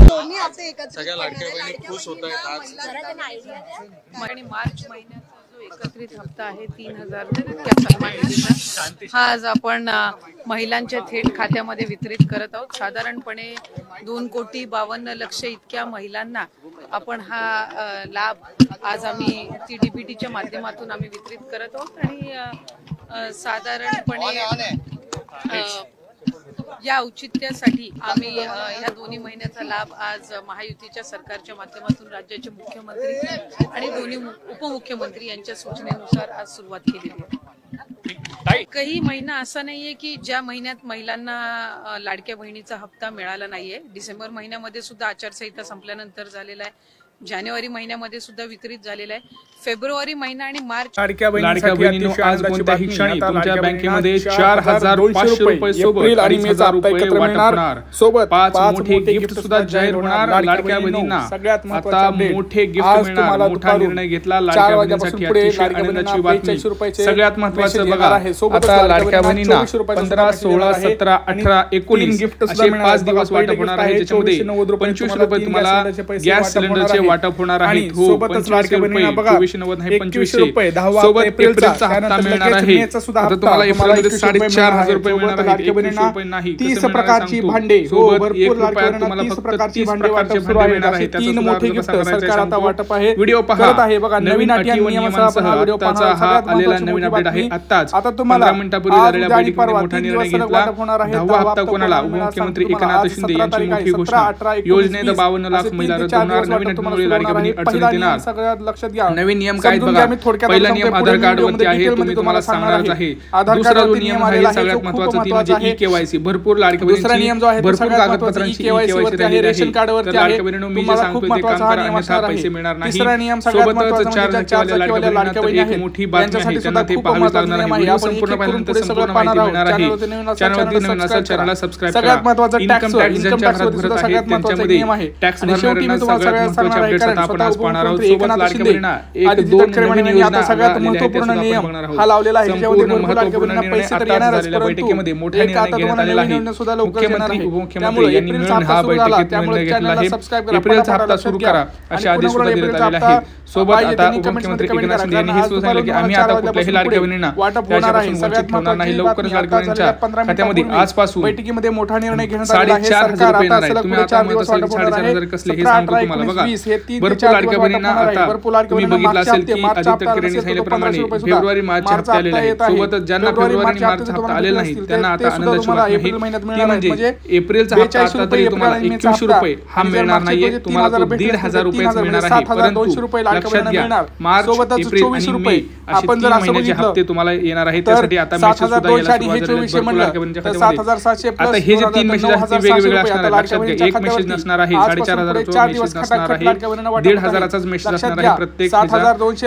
दोन्ही हप्ते एकत्र सगळ्या लाडक्या बहिणी खुश होत आहेत आज। आणि मार्च महिन्याचा जो एकत्रित हप्ता आहे 3000 सन्मान निधीचा हा आज आपण महिलांच्या थेट खात्यामध्ये वितरित करत आहोत। साधारणपणे 2,52,00,000 इतक्या महिलांना आपण हा लाभ आज आम्ही DBTच्या माध्यमातून आम्ही वितरित करत आहोत। आणि साधारणपणे या औचित्यासाठी आम्ही या दोन्ही महिन्याचा लाभ आज महायुतीच्या सरकारच्या माध्यमातून राज्याचे मुख्यमंत्री आणि दोन्ही उपमुख्यमंत्री यांच्या सूचनेनुसार आज सुरुवात केलेली आहे। काही महिना असा नाहीये की ज्या महिन्यात महिलांना लाडक्या बहिणीचा हप्ता मिळाला नाहीये। डिसेंबर महिन्यामध्ये सुद्धा आचारसंहिता संपल्यानंतर झालेला आहे, जानेवारी महिन्यामध्ये सुद्धा वितरित झालेला आहे, फेब्रुवारी महिना आणि मार्च। लाडक्या बहिणींनो आज कोणत्याही क्षणी तुमच्या बँकेमध्ये 4,500 रुपये सोबत आणि मेचा हप्ता एकत्र मिळणार, सोबत 5 मोठे गिफ्ट सुद्धा जाहीर होणार। लाडक्या बहिणींना आता मोठे गिफ्ट मिळणार। मोठा निर्णय घेतला लाडक्या बहिणींसाठी अतिशय आनंदाची बातमी। सगळ्यात महत्त्वाचं बघा, आता लाडक्या बहिणींना 15, 16, 17, 18, 19 गिफ्ट असे 5 दिवस वाटप होणार आहे, ज्याच्यामध्ये 25 रुपये तुम्हाला गॅस सिलेंडरचे वाटप होणार आहे। सोबतच लाडक्या बहिणींना बघा 2490 नाही 2500 रुपये 10 एप्रिलचा हप्ता मिळणार आहे। आता तुम्हाला एप्रिलमध्ये 4,500 रुपये मिळणार आहेत। लाडक्या बहिणींना 30 प्रकारची भांडे, भरपूर लाडक्या बहिणींना 30 प्रकारची भांडे वाटप सुरू आहे। 3 मोठे गिफ्ट सरकार आता वाटप आहे व्हिडिओ करत आहे। बघा नवीन अटी आणि नियमांसह व्हिडिओ पाहण्याचा हा आलेला नवीन अपडेट आहे। आता तुम्हाला 15 मिनिटांपूर्वी झालेल्या बैठकीमध्ये मोठा निर्णय घेतला। 10वा हप्ता कोणाला? उपमुख्यमंत्री एकनाथ शिंदे यांची मोठी घोषणा। योजनेत 52 लाख महिला रद्द होणार। नवीन अटीमुळे लाडक्या बहिणी अडचणीत येणार। सगळ्यात लक्षात घ्या नवीन नियम काय बघा। पहिला नियम आधार कार्ड वरती आहे, तुम्हाला सांगणारच आहे। दुसरा जो नियम आहे सगळ्यात महत्त्वाचा ती म्हणजे ई-केवायसी। भरपूर लाडक्या बहिणींची दुसरा नियम जो आहे भरपूर कागदपत्रांची ई-केवायसी वरती आहे, रेशन कार्ड वरती आहे। मी जे सांगतो ते काम करा, अन्यथा पैसे मिळणार नाही। तिसरा नियम सोबतच 4 चाकीवाल्या लाडक्या बहिणी एक मोठी बातमी आहे, त्यांना ते पाहावे लागणार आहे। व्हिडिओ संपूर्ण पाहिल्यानंतर संपूर्ण माहिती मिळणार आहे। चॅनलवरती नवीन असाल चॅनलला सबस्क्राइब करा। सगळ्यात महत्त्वाचं इन्कम टॅक्स ज्यांच्या घरात भरत आहे त्यांच्यामध्ये टॅक्स भरणाऱ्यांना सगळ्यात महत्त्वाचे अपडेट्स आता आपण आज पाहणार आहोत। सोबत लाडक्या बहिणींना 1-2 नवीन योजना सगळ्यात महत्त्वपूर्ण नियम हा लावलेला आहे, ज्यामध्ये महत्त्वपूर्ण पैसे तर येणारच, बैठकीमध्ये मोठा निर्णय घेण्यात आलेला आहे। मुख्यमंत्री उपमुख्यमंत्री यांनी मिळून हा बैठकीत निर्णय घेतला आहे। एप्रिलचा हप्ता सुरू करा असे आदेश सुद्धा देण्यात आलेले आहे। सोबत आता उपमुख्यमंत्री एकनाथ शिंदे यांनी हे सुद्धा सांगितले की आम्ही आता कुठल्याही लाडक्या बहिणींना त्याच्यापासून वंचित ठेवणार नाही। लवकरच लाडक्या बहिणींच्या खात्यामध्ये आजपासून बैठकीमध्ये मोठा निर्णय घेण्यात आलेला आहे। 4,500 रुपये येणार आहे। तुम्ही आता म्हणत असाल 4,500 कसले, हे सांगतो तुम्हाला बघा। भरपूर लाडक्या बहिणींना आता तुम्ही बघितलं असेल की आदित्य ठाकरे यांनी सांगितल्याप्रमाणे फेब्रुवारी मार्च हप्ता आलेला आहे। सोबतच ज्यांना फेब्रुवारी आणि मार्च हप्ता आलेला नाही त्यांना आता आनंदाची बातमी आहे, ती म्हणजे एप्रिलचा हप्ता आता तरी तुम्हाला 2100 रुपये हा मिळणार नाहीये, तुम्हाला 1,500 रुपये मिळणार आहे। परंतु लक्षात घ्या मार्च, एप्रिल आणि मे असे 3 महिन्याचे हप्ते तुम्हाला येणार आहेत। त्यासाठी आता मेसेज सुद्धा यायला सुरुवात झाली आहे भरपूर लाडक्या बहिणींच्या खात्यामध्ये। आता हे जे 3 मेसेज असतील वेगवेगळे असणार आहेत, लक्षात घ्या। एक मेसेज नसणार आहे 4,500चा मेसेज नसणार आहे, 1,500चाच मेसेज असणार आहे प्रत्येक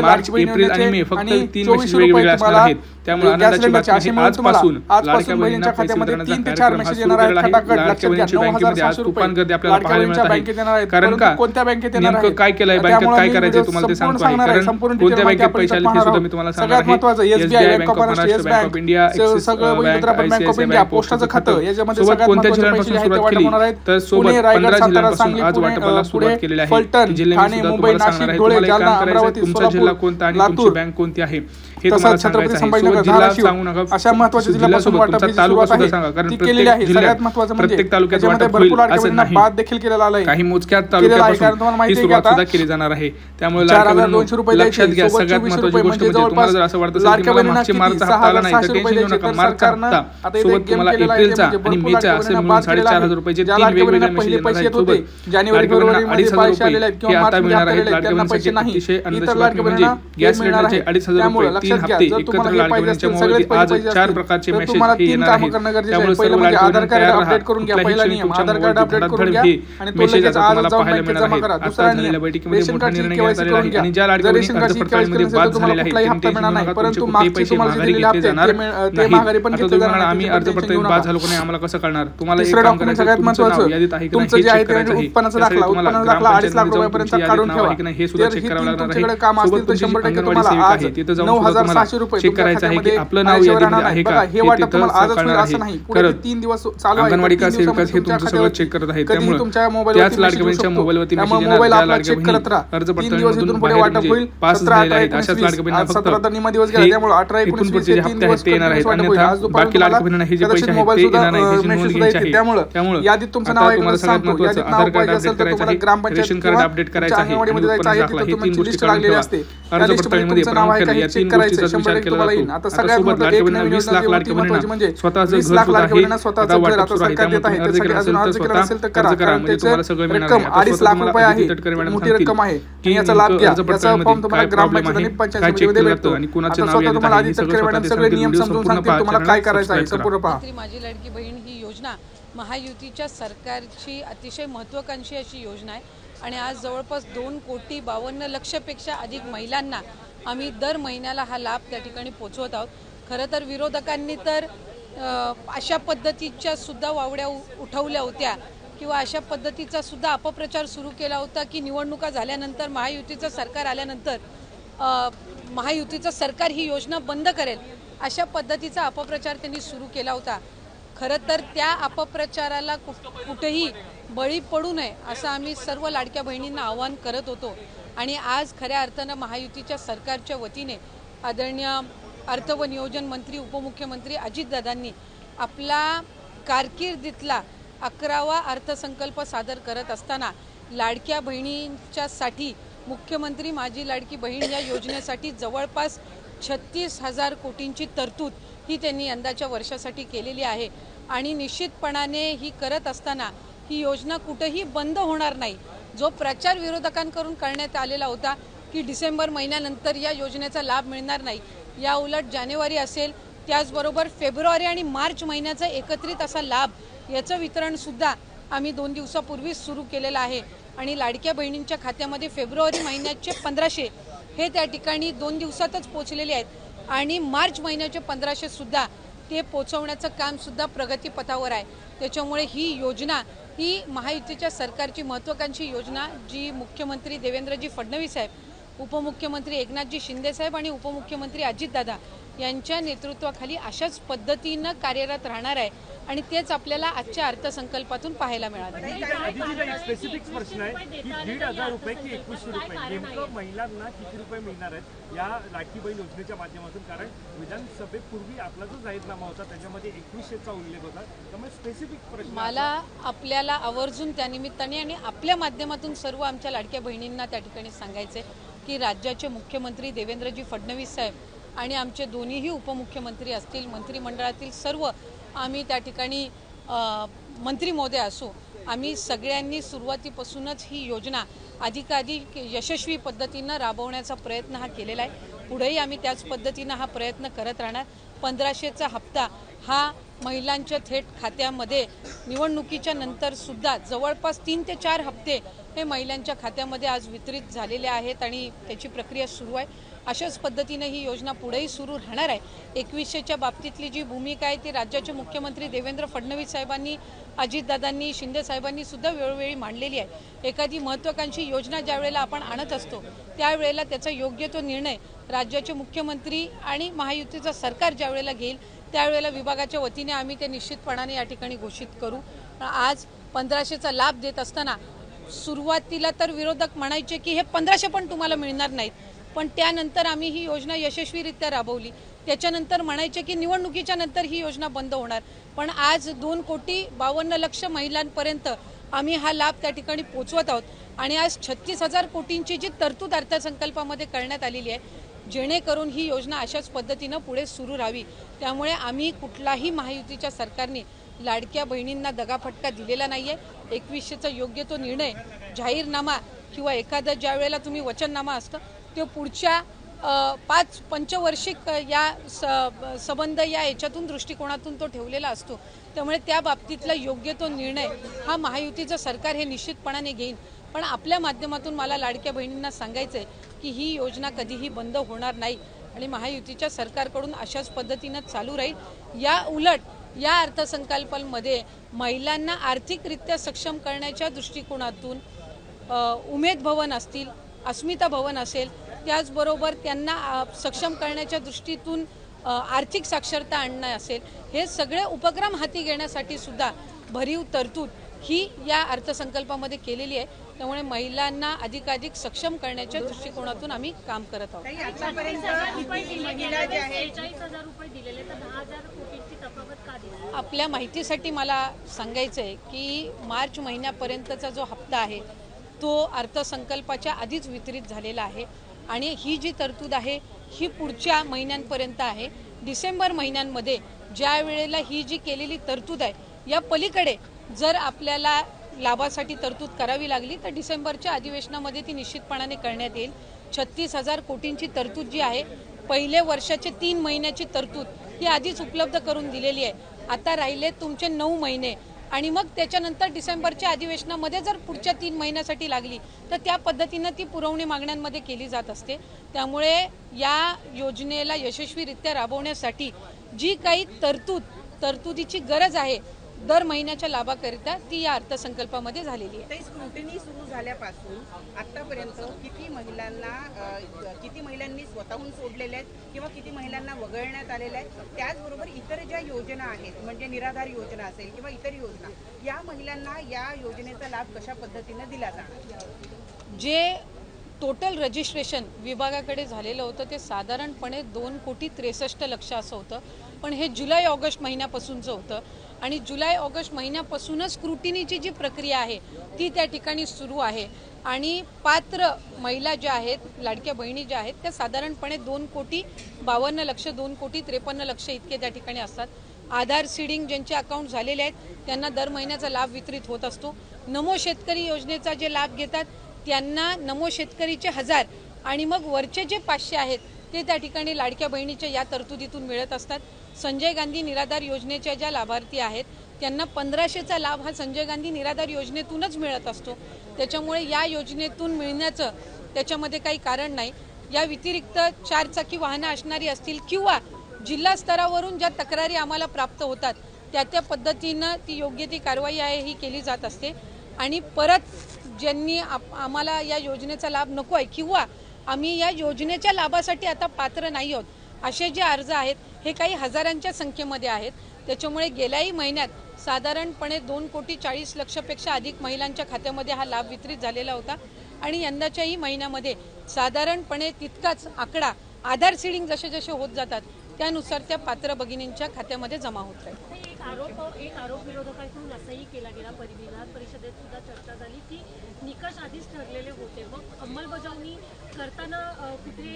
मार्च, एप्रिल आणि मे फक्त 3 मेसेज वेगवेगळे असणार आहेत। त्यामुळे आनंदाची बातमी आहे, आजपासून लाडक्या बहिणींच्या खात्यामध्ये 3 ते 4 मेसेज येणार आहेत। लाडक्या बहिणींच्या बँकेमध्ये आज तुफान गर्दी आपल्याला पाहायला मिळत आहे। कारण का नेमकं काय केलंय बँकेत, काय करायचं तुम्हाला ते सांगतो आहे। कारण कोणत्या बँकेत पैसे आले ते सुद्धा मी तुम्हाला सांगणार आहे। SBI, bank of Maharashtra, bank of India, Axis bank, ICICI, पोस्टाचं खातं याच्यामध्ये सोबत कोणत्या जिल्ह्यांपासून सुरुवात केली तर सोबत 15 जिल्ह्यांपासून आज वाटपाला सुरुवात केलेली आहे। जिल्हे मी सुद्धा तुम्हाला सांगणार आहे। तुम्हाला एक काम करायचं, तुमचा जिल्हा कोणता आणि तुमची बँक कोणती आहे हे तुम्हाला सांगायचं आहे। जिल्हा सांगू नका, अशा महत्त्वाच्या जिल्ह्यासोबत तुमचा तालुका सुद्धा सांगा, कारण प्रत्येक जिल्ह्यात प्रत्येक तालुक्यात वाटप होईल असं नाही। बाद देखील केलेला आहे, काही मोजक्या तालुक्यापासून ही सुरुवात सुद्धा केली जाणार आहे। त्यामुळे लक्षात घ्या, सगळ्यात महत्त्वाची गोष्ट म्हणजे तुम्हाला जर असं वाटतं असेल की मला मागच्या मार्चचा हप्ता आला नाही तर टेन्शन घेऊ नका। मार्चचा हप्ता सोबत तुम्हाला एप्रिलचा आणि मेचा असे मिळून 4,500 रुपयाचे 3 वेगवेगळे मेसेज येणार आहेत। सोबत जानेवारी, फेब्रुवारी 2,500 रुपये हे आता मिळणार आहेत लाडक्या बहिणींसाठी। अतिशय आनंदाची बातमी म्हणजे गॅस सिलेंडरचे 2,500 रुपये 3 हप्ते एकत्र लाडक्या बहिणींच्या मोबाईलवरती आज 4 प्रकारचे मेसेज हे येणार आहेत। त्यामुळे सर्व लाडक्या बहिणी तयार राहा। कुठल्याही क्षणी तुमच्या मोबाईलवरती धडाधड हे मेसेज आता तुम्हाला पाहायला मिळणार आहेत। आता झालेल्या बैठकीमध्ये मोठा निर्णय घेण्यात आलेला आहे आणि ज्या लाडक्या बहिणी कर्ज परतफेडीमध्ये बाद झालेल्या आहेत त्यांनी टेन्शन घेऊ नका, तुमचे पैसे माघारी घेतले जाणार नाहीत। आता तुम्ही म्हणाल आम्ही अर्ज परतफेडीत बाद झालो की नाही आम्हाला कसं कळणार, तुम्हाला एक काम करायचं आहे, तुमचं नाव यादीत आहे की नाही हे चेक करायचं आहे। उत्पन्नाचा दाखला 2.5 लाख रुपयापर्यंत काढून ठेवा, हे सुद्धा चेक करावं लागणार आहे। सोबत तुमची अंगणवाडी सेविका आहे तिथे जाऊन तुम्हाला चेक करायचं आहे की आपलं नाव यादीमध्ये आहे का हे तिथं कळणार आहे. खरं 3 दिवस चालू आहे, अंगणवाडी का सेविका हे तुमचं सगळं चेक करत आहेत. त्यामुळे त्याच लाडक्या बहिणीच्या मोबाईलवरती मेसेज येणार, ज्या लाडक्या बहिणी अर्ज पडताळणीमधून बाहेर म्हणजे पास झालेल्या आहेत अशाच लाडक्या बहिणींना फक्त इथून पुढचे जे हप्ते आहेत ते येणार आहेत. अन्यथा बाकी लाडक्या बहिणींना हे जे पैसे आहेत ते येणार नाही, त्याची नोंद घ्यायची आहे. त्यामुळे यादीत तुमचं नाव आता आहे तुम्हाला का सगळ्यात सांगतो. महत्त्वाचं यादीत आधार नाव कार्ड पाहिजे अपडेट असेल तर करायचं तुम्हाला आहे, ग्रामपंचायत रेशन कार्ड किंवा अपडेट करायचं आहे आणि अंगणवाडीमध्ये उत्पन्न जायचं आहे, दाखला हे तिथं 3 तुमची गोष्टी लिस्ट करून लागलेली ठेवा. असते. अर्ज पडताळणीमध्ये प्रामुख्याने या 3 गोष्टीचा विचार केला जातो. आता सोबत लाडक्या बहिणींना 20 लाख लाडक्या बहिणींना स्वतःचं घर सुद्धा आहे, आता वाटप सुरू आहे. त्यामुळे तुम्ही अर्ज केला असेल तर स्वतः अर्ज करा, म्हणजे तुम्हाला सगळं मिळणार आहे. आता 2.5 लाख रुपये आहे, तटकरे मॅडम मोठी सांगतील रक्कम आहे, की याचा लाभ घ्या. अर्ज याचा पडताळणीमध्ये फॉर्म तुम्हाला काय प्रॉब्लेम ग्रामपंचायत आणि आहे, पंचायत काय चेक समितीमध्ये केलं भेटतो. जातं आणि कुणाचं आता नाव स्वतः तुम्हाला यादीत आधी आहे हे तटकरे सगळं मॅडम स्वतः सगळे नियम व्हिडिओ समजून संपूर्ण सांगतील तुम्हाला काय करायचं आहे. पाहण्यासाठी संपूर्ण पहा. मंत्री माझी लाडकी बहीण ही योजना महायुतीच्या सरकारची अतिशय महत्त्वाकांक्षी अशी योजना आहे आणि आज जवळपास 2,52,00,000पेक्षा अधिक महिलांना आम्ही दर महिन्याला हा लाभ त्या ठिकाणी पोचवत आहोत. खरं तर विरोधकांनी तर अशा पद्धतीच्या सुद्धा वावड्या उठवल्या होत्या किंवा अशा पद्धतीचा सुद्धा अपप्रचार सुरू केला होता की निवडणुका झाल्यानंतर महायुतीचं सरकार आल्यानंतर महायुतीचं सरकार ही योजना बंद करेल अशा पद्धतीचा अपप्रचार त्यांनी सुरू केला होता. खरं तर त्या अपप्रचाराला कुठेही बळी पडू नये असं आम्ही सर्व लाडक्या बहिणींना आवाहन करत होतो आणि आज खऱ्या अर्थानं महायुतीच्या सरकारच्या वतीने आदरणीय अर्थ व नियोजन मंत्री उपमुख्यमंत्री अजितदादांनी आपला कारकिर्दीतला 11वा अर्थसंकल्प सादर करत असताना लाडक्या बहिणींच्यासाठी मुख्यमंत्री माझी लाडकी बहीण या योजनेसाठी जवळपास 36,000 कोटींची तरतूद ही त्यांनी यंदाच्या वर्षासाठी केलेली आहे आणि निश्चितपणाने ही करत असताना ही योजना कुठेही बंद होणार नाही. जो प्रचार विरोधकांकडून करण्यात आलेला होता की डिसेंबर महिन्यानंतर या योजनेचा लाभ मिळणार नाही, या उलट जानेवारी असेल त्याचबरोबर फेब्रुवारी आणि मार्च महिन्याचा एकत्रित असा लाभ याचं वितरणसुद्धा आम्ही 2 दिवसापूर्वीच सुरू केलेलं आहे आणि लाडक्या बहिणींच्या खात्यामध्ये फेब्रुवारी महिन्याचे 1500 हे त्या ठिकाणी 2 दिवसातच पोचलेले आहेत आणि मार्च महिन्याचे 1500 सुद्धा ते पोचवण्याचं कामसुद्धा प्रगतीपथावर आहे. त्याच्यामुळे ही योजना ही महायुतीच्या सरकारची महत्त्वाकांक्षी योजना जी मुख्यमंत्री देवेंद्रजी फडणवीस साहेब, उपमुख्यमंत्री एकनाथजी शिंदे साहेब आणि उपमुख्यमंत्री अजितदादा यांच्या नेतृत्वाखाली अशाच पद्धतीनं कार्यरत राहणार आहे आणि तेच आपल्याला आजच्या अर्थसंकल्पातून पाहायला मिळालं. स्पेसिफिक प्रश्न आहे की 1,500 रुपये की 2100 रुपये नेमकं महिलांना किती रुपये मिळणार आहेत या लाडकी बहीण योजनेच्या माध्यमातून? कारण विधानसभेपूर्वी आपला जो जाहीरनामा होता त्याच्यामध्ये 2100चा उल्लेख होता, त्यामुळे स्पेसिफिक प्रश्न मला आपल्याला आवर्जून त्यानिमित्ताने आणि आपल्या माध्यमातून सर्व आमच्या लाडक्या बहिणींना त्या ठिकाणी सांगायचे की राज्याचे मुख्यमंत्री देवेंद्रजी फडणवीस साहेब आणि आमचे दोन्हीही उपमुख्यमंत्री असतील, मंत्रिमंडळातील सर्व आम्ही त्या ठिकाणी मंत्री महोदय असू, आम्ही सगळ्यांनी सुरुवातीपासूनच ही योजना अधिकाधिक यशस्वी पद्धतीनं राबवण्याचा प्रयत्न हा केलेला आहे. पुढेही आम्ही त्याच पद्धतीनं हा प्रयत्न करत राहणार. 1500चा हप्ता हा महिलांच्या थेट खात्यामध्ये निवडणुकीच्या नंतर सुद्धा जवळपास 3 ते 4 हप्ते हे महिलांच्या खात्यामध्ये आज वितरित झालेले आहेत आणि त्याची प्रक्रिया सुरू आहे. अशाच पद्धतीने ही योजना पुढेही सुरू राहणार आहे. 2100च्या बाबतीतली जी भूमिका आहे ती राज्याचे मुख्यमंत्री देवेंद्र फडणवीस साहेबांनी, अजितदादांनी, शिंदे साहेबांनी सुद्धा वेळोवेळी मांडलेली आहे. एखादी महत्त्वाकांक्षी योजना ज्या वेळेला आपण आणत असतो त्यावेळेला त्याचा योग्य तो निर्णय राज्याचे मुख्यमंत्री आणि महायुतीचं सरकार ज्या वेळेला घेईल त्यावेळेला विभागाच्या वतीने आम्ही ते निश्चितपणाने या ठिकाणी घोषित करू. आज 1500चा लाभ देत असताना सुरुवातीला तर विरोधक म्हणायचे की हे 1500 पण तुम्हाला मिळणार नाहीत, पण त्यानंतर आम्ही ही योजना यशस्वीरित्या राबवली. त्याच्यानंतर म्हणायचे की निवडणुकीच्या नंतर ही योजना बंद होणार, पण आज 2,52,00,000 महिलांपर्यंत आम्ही हा लाभ त्या ठिकाणी पोचवत आहोत आणि आज 36,000 कोटींची जी तरतूद अर्थसंकल्पामध्ये करण्यात आलेली आहे जेणेकरून ही योजना अशाच पद्धतीनं पुढे सुरू राहावी. त्यामुळे आम्ही कुठलाही महायुतीच्या सरकारने लाडक्या बहिणींना दगाफटका दिलेला नाहीये. 2100चा योग्य तो निर्णय जाहीरनामा किंवा एखादा ज्या वेळेला तुम्ही वचननामा असतं तो पुढच्या 5 पंचवार्षिक या संबंध या याच्यातून दृष्टिकोनातून तो ठेवलेला असतो. त्यामुळे त्या बाबतीतला योग्य तो निर्णय हा महायुतीचं सरकार हे निश्चितपणाने घेईन. पण आपल्या माध्यमातून मला लाडक्या बहिणींना सांगायचं आहे की ही योजना कधीही बंद होणार नाही आणि महायुतीच्या सरकारकडून अशाच पद्धतीनं चालू राहील. या उलट या अर्थसंकल्पामध्ये महिलांना आर्थिकरित्या सक्षम करण्याच्या दृष्टिकोनातून उमेद भवन असतील, अस्मिता भवन असेल, त्याचबरोबर त्यांना सक्षम करण्याच्या दृष्टीतून आर्थिक साक्षरता आणणं असेल, हे सगळे उपक्रम हाती घेण्यासाठी सुद्धा भरीव तरतूद ही या अर्थसंकल्पामध्ये केलेली आहे. त्यामुळे महिलांना अधिकाधिक सक्षम करण्याच्या दृष्टिकोनातून आम्ही काम करत आहोत. आपल्या माहितीसाठी मला सांगायचं आहे की मार्च महिन्यापर्यंतचा जो हप्ता आहे तो अर्थसंकल्पाच्या आधीच वितरित झालेला आहे आणि ही जी तरतूद आहे ही पुढच्या महिन्यांपर्यंत आहे. डिसेंबर महिन्यांमध्ये ज्या वेळेला ही जी केलेली तरतूद आहे या पलीकडे जर आपल्याला लाभासाठी तरतूद करावी लागली तर डिसेंबरच्या अधिवेशनामध्ये ती निश्चितपणाने करण्यात येईल. 36,000 कोटींची तरतूद जी आहे, पहिले वर्षाचे 3 महिन्याची तरतूद ही आधीच उपलब्ध करून दिलेली आहे. आता राहिले तुमचे 9 महिने आणि मग त्याच्यानंतर डिसेंबरच्या अधिवेशनामध्ये जर पुढच्या 3 महिन्यासाठी लागली तर त्या पद्धतीनं ती पुरवणी मागण्यांमध्ये केली जात असते. त्यामुळे या योजनेला यशस्वीरित्या राबवण्यासाठी जी काही तरतुदीची गरज आहे दर महिन्याच्या लाभाकरिता ती या अर्थसंकल्पामध्ये झालेली आहे. स्क्रुटिनी सुरू झाल्यापासून आतापर्यंत किती महिलांनी स्वतःहून सोडलेले आहेत किंवा किती महिलांना वगळण्यात आलेल्या आहेत, त्याचबरोबर इतर ज्या योजना आहेत म्हणजे निराधार योजना असेल किंवा इतर योजना, या महिलांना या योजनेचा लाभ कशा पद्धतीने दिला जाणार? जे टोटल रजिस्ट्रेशन विभागाकडे झालेलं होतं ते साधारणपणे 2,63,00,000 असं होतं. पण हे जुलै ऑगस्ट महिन्यापासूनचं होतं आणि जुलै ऑगस्ट महिन्यापासूनच स्क्रुटिनीची जी प्रक्रिया आहे ती त्या ठिकाणी सुरू आहे आणि पात्र महिला ज्या आहेत, लाडक्या बहिणी ज्या आहेत, त्या साधारणपणे 2,52,00,000 2,53,00,000 इतके त्या ठिकाणी असतात. आधार सीडिंग ज्यांचे अकाउंट झालेले आहेत त्यांना दर महिन्याचा लाभ वितरित होत असतो. नमो शेतकरी योजनेचा जे लाभ घेतात त्यांना नमो शेतकरीचे 1000 आणि मग वरचे जे 500 आहेत ते त्या ठिकाणी लाडक्या बहिणीच्या या तरतुदीतून मिळत असतात. संजय गांधी निराधार योजनेच्या ज्या लाभार्थी आहेत त्यांना 1500चा लाभ हा संजय गांधी निराधार योजनेतूनच मिळत असतो. त्याच्यामुळे या योजनेतून मिळण्याचं त्याच्यामध्ये काही कारण नाही. या व्यतिरिक्त 4 चाकी वाहनं असणारी असतील किंवा जिल्हा स्तरावरून ज्या तक्रारी आम्हाला प्राप्त होतात त्या पद्धतीनं ती योग्य ती कारवाई आहे ही केली जात असते. आणि परत ज्यांनी आम्हाला या योजनेचा लाभ नको आहे किंवा आम्ही या योजनेच्या लाभासाठी आता पात्र नाही आहोत असे जे अर्ज आहेत हे काही हजारांच्या संख्येमध्ये आहेत. त्याच्यामुळे गेल्याही महिन्यात साधारणपणे 2,40,00,000 पेक्षा अधिक महिलांच्या खात्यामध्ये हा लाभ वितरित झालेला होता आणि यंदाच्याही महिन्यामध्ये साधारणपणे तितकाच आकडा आधार सीडिंग जसे जसे होत जातात त्यानुसार त्या पात्र भगिनींच्या खात्यामध्ये जमा होत राहील. एक आरोप विरोधकांकडून असंही केला गेला, विधान परिषदेत सुद्धा चर्चा झाली की निकष आधीच ठरलेले होते, मग अंमलबजावणी करताना कुठे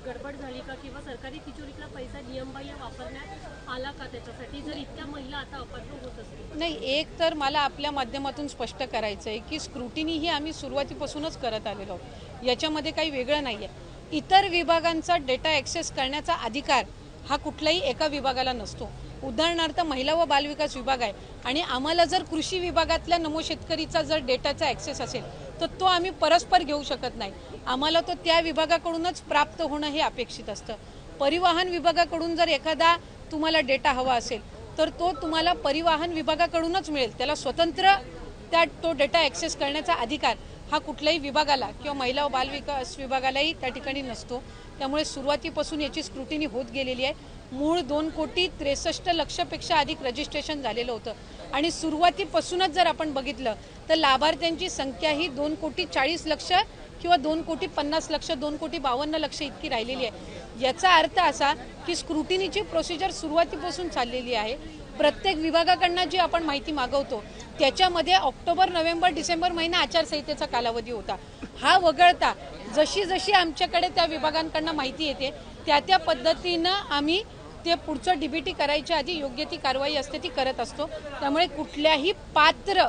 गडबड झाली का किंवा सरकारी तिजोरीतला पैसा नियमबाह्य वापरण्यात आला का त्याच्यासाठी, जर इतक्या महिला आता अपात्र होत असतील? नाही, एक तर मला आपल्या माध्यमातून स्पष्ट करायचं आहे की स्क्रुटिनी ही आम्ही सुरुवातीपासूनच करत आलेलो आहोत, याच्यामध्ये काही वेगळं नाही आहे. इतर विभागांचा डेटा ॲक्सेस करण्याचा अधिकार हा कुठल्याही एका विभागाला नसतो. उदाहरणार्थ महिला व बालविकास विभाग आहे आणि आम्हाला जर कृषी विभागातल्या नमो शेतकरीचा जर डेटाचा ॲक्सेस असेल तर तो आम्ही परस्पर घेऊ शकत नाही. आम्हाला तो त्या विभागाकडूनच प्राप्त होणं हे अपेक्षित असतं. परिवहन विभागाकडून जर एखादा तुम्हाला डेटा हवा असेल तर तो तुम्हाला परिवहन विभागाकडूनच मिळेल. त्याला स्वतंत्र तो डेटा ॲक्सेस करण्याचा अधिकार हा कुठल्याही विभागाला किंवा महिला व बालविकास विभागालाही त्या ठिकाणी नसतो. त्यामुळे सुरुवातीपासून याची स्क्रुटिनी होत गेलेली आहे. मूळ 2,63,00,000 पेक्षा अधिक रजिस्ट्रेशन झालेलं होतं आणि सुरुवातीपासूनच जर आपण बघितलं तर लाभार्थ्यांची संख्या ही 2,40,00,000 किंवा 2,50,00,000 2,52,00,000 इतकी राहिलेली आहे. याचा अर्थ असा की स्क्रुटिनीची प्रोसिजर सुरुवातीपासून चाललेली आहे. प्रत्येक विभागाकडनं जी आपण माहिती मागवतो त्याच्यामध्ये ऑक्टोबर, नोव्हेंबर, डिसेंबर महिना आचारसंहितेचा कालावधी होता. हा वगळता जशी जशी आमच्याकडे त्या विभागांकडनं माहिती येते त्या पद्धतीनं आम्ही ते पुढचं डीबीटी करायच्या आधी योग्य ती कारवाई असते ती करत असतो. त्यामुळे कुठल्याही पात्र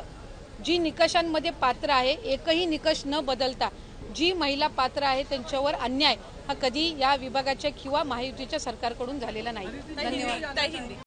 जी निकषांमध्ये पात्र आहे एकही निकष न बदलता जी महिला पात्र आहे त्यांच्यावर अन्याय हा कधी या विभागाच्या किंवा महायुतीच्या सरकारकडून झालेला नाही. धन्यवाद.